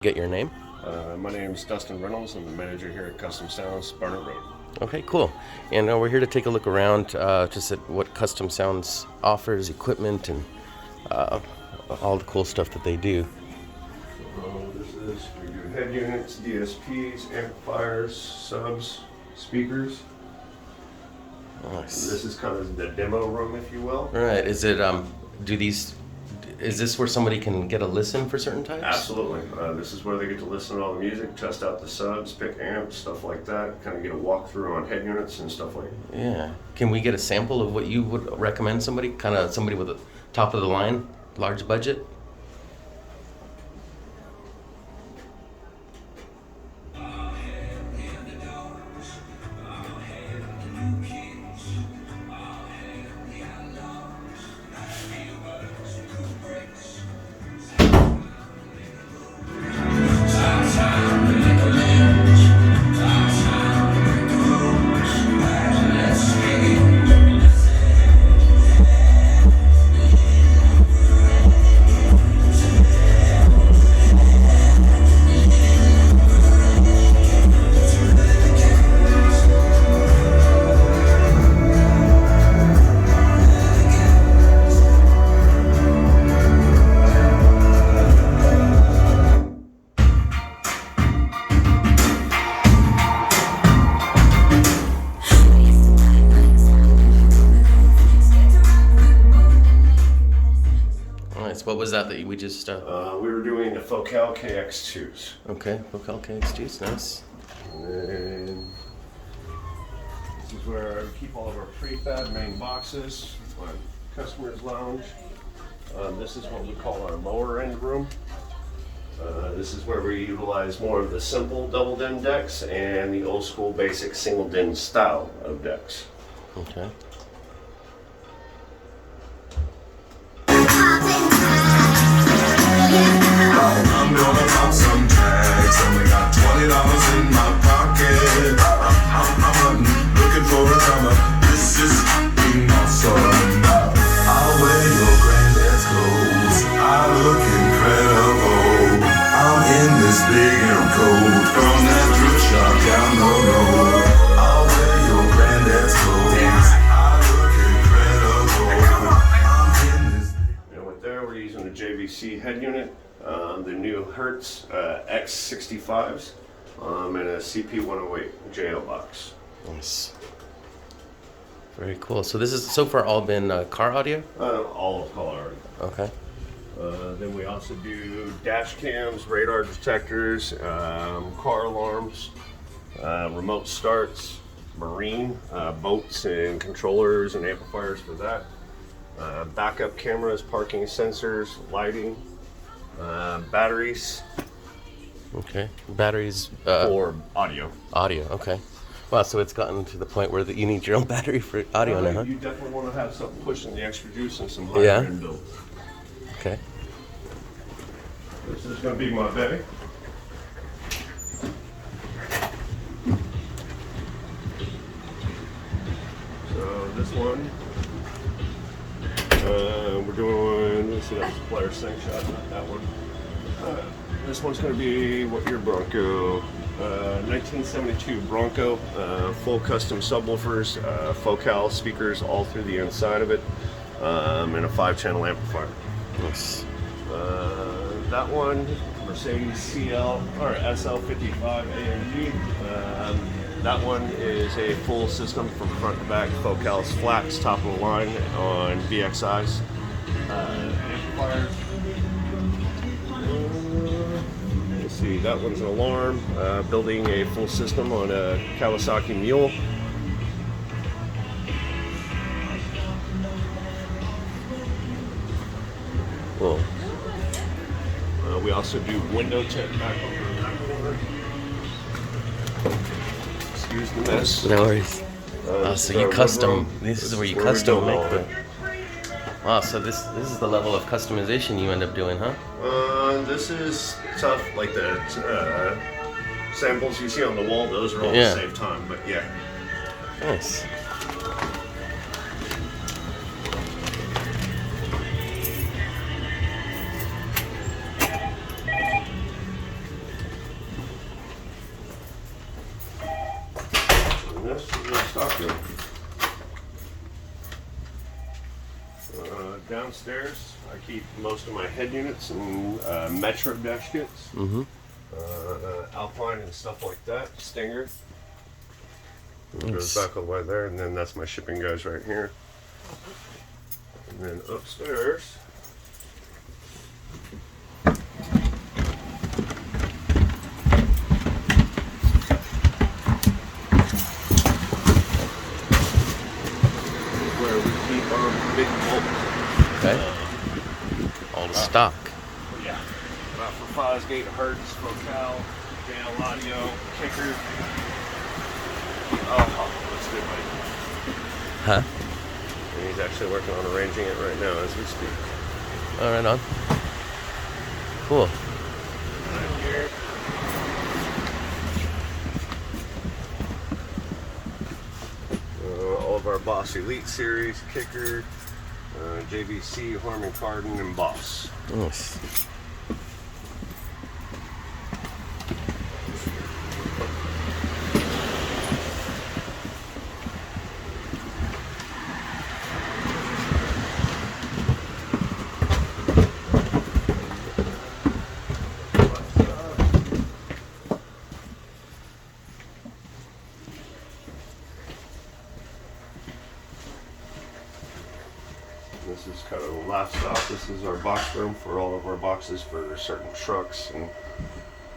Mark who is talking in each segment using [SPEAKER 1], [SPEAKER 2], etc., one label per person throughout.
[SPEAKER 1] Get your name?
[SPEAKER 2] My name is Dustin Reynolds. I'm the manager here at Custom Sounds, Barnett Road.
[SPEAKER 1] Okay, cool. And we're here to take a look around just at what Custom Sounds offers, equipment, and all the cool stuff that they do.
[SPEAKER 2] We do head units, DSPs, amplifiers, subs, speakers.
[SPEAKER 1] Nice.
[SPEAKER 2] This is kind of the demo room, if you will.
[SPEAKER 1] All right. Is this where somebody can get a listen for certain types?
[SPEAKER 2] Absolutely. This is where they get to listen to all the music, test out the subs, pick amps, stuff like that. Kind of get a walkthrough on head units and stuff like that.
[SPEAKER 1] Yeah. Can we get a sample of what you would recommend somebody? Kind of somebody with a top of the line, large budget? What was that we just...
[SPEAKER 2] We were doing the Focal KX2s.
[SPEAKER 1] Okay, Focal KX2s, nice.
[SPEAKER 2] And this is where we keep all of our prefab main boxes, our customer's lounge. This is what we call our lower end room. This is where we utilize more of the simple double din decks and the old school basic single din style of decks.
[SPEAKER 1] Okay.
[SPEAKER 3] I'm gonna pop some tags. Only got $20 in my pocket. I'm hunting, looking for a comer. This is being awesome. I'll wear your granddad's clothes. I look incredible. I'm in this big M coat from that thrift shop down the road. I'll wear your granddad's clothes. I look incredible. I'm in this.
[SPEAKER 2] And with there, we're using the JVC head unit. The new Hertz X65s and a CP108 JL box.
[SPEAKER 1] Nice. Very cool. So this has so far all been car audio?
[SPEAKER 2] All of color.
[SPEAKER 1] Okay.
[SPEAKER 2] Then we also do dash cams, radar detectors, car alarms, remote starts, marine, boats and controllers and amplifiers for that. Backup cameras, parking sensors, lighting. Batteries.
[SPEAKER 1] Okay. Batteries
[SPEAKER 2] For audio.
[SPEAKER 1] Audio. Okay. Wow. So it's gotten to the point where you need your own battery for audio now, huh?
[SPEAKER 2] You definitely want to have something pushing the extra juice and some higher end build.
[SPEAKER 1] Okay.
[SPEAKER 2] This is going to be my bay. So this one. We're doing, let's see, that's the player sync shot, not that one. This one's going to be what your Bronco, 1972 Bronco, full custom subwoofers, Focal speakers all through the inside of it, and a 5-channel amplifier.
[SPEAKER 1] Nice.
[SPEAKER 2] That one, Mercedes CL or SL55 AMG. That one is a full system from front to back, Focal's flats, top of the line on VXIs. Amplifiers. Let's see, that one's an alarm, building a full system on a Kawasaki Mule.
[SPEAKER 1] Cool.
[SPEAKER 2] We also do window tint back over that corner. Excuse the mess.
[SPEAKER 1] No worries. So you custom. This is where you custom make the. Wow. So this is the level of customization you end up doing, huh?
[SPEAKER 2] This is tough. Like the samples you see on the wall, those are all to save time. But yeah.
[SPEAKER 1] Nice.
[SPEAKER 2] And this is the stock room. Downstairs, I keep most of my head units and Metro dash kits, Alpine and stuff like that. Stinger. It goes back all the way there, and then that's my shipping guys right here. And then upstairs, where we keep our big bulk.
[SPEAKER 1] Okay. All the stock.
[SPEAKER 2] Yeah. For Fosgate, Hertz, Focal, JL Audio, Kicker. Oh, that's good, buddy.
[SPEAKER 1] Huh?
[SPEAKER 2] And he's actually working on arranging it right now as we speak.
[SPEAKER 1] All right, on. Cool.
[SPEAKER 2] Right here. All of our Boss Elite series, Kicker, JVC, Harman Kardon, and Boss.
[SPEAKER 1] Nice.
[SPEAKER 2] This is kind of the last stop. This is our box room for all of our boxes for certain trucks and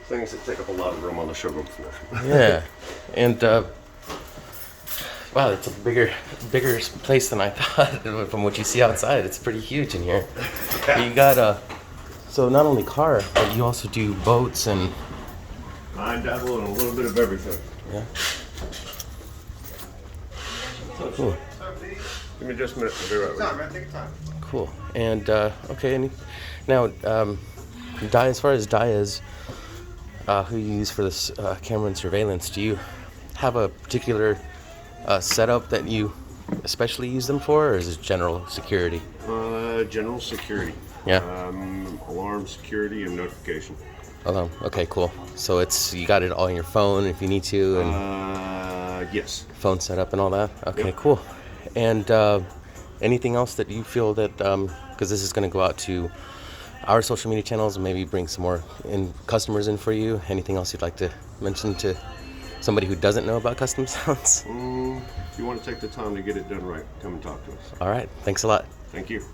[SPEAKER 2] things that take up a lot of room on the showroom floor.
[SPEAKER 1] Yeah. And wow, it's a bigger place than I thought. From what you see outside, it's pretty huge in here. You got so not only car, but you also do boats and.
[SPEAKER 2] I dabble in a little bit of everything.
[SPEAKER 1] Yeah.
[SPEAKER 2] Cool. Give me just a minute. I'll be right with you.
[SPEAKER 3] man. Take your time.
[SPEAKER 1] Cool. And okay. Now, as far as Dyezz, who you use for this camera and surveillance, do you have a particular setup that you especially use them for, or is it general security?
[SPEAKER 2] General security.
[SPEAKER 1] Yeah.
[SPEAKER 2] Alarm, security, and notification.
[SPEAKER 1] Okay, cool. So you got it all on your phone if you need to, and
[SPEAKER 2] Yes.
[SPEAKER 1] phone setup and all that. Okay,
[SPEAKER 2] Yep.
[SPEAKER 1] cool. And anything else that you feel that because this is going to go out to our social media channels and maybe bring some more customers in for you. Anything else you'd like to mention to somebody who doesn't know about custom sounds?
[SPEAKER 2] If you want to take the time to get it done right, come and talk to us.
[SPEAKER 1] All right. Thanks a lot.
[SPEAKER 2] Thank you.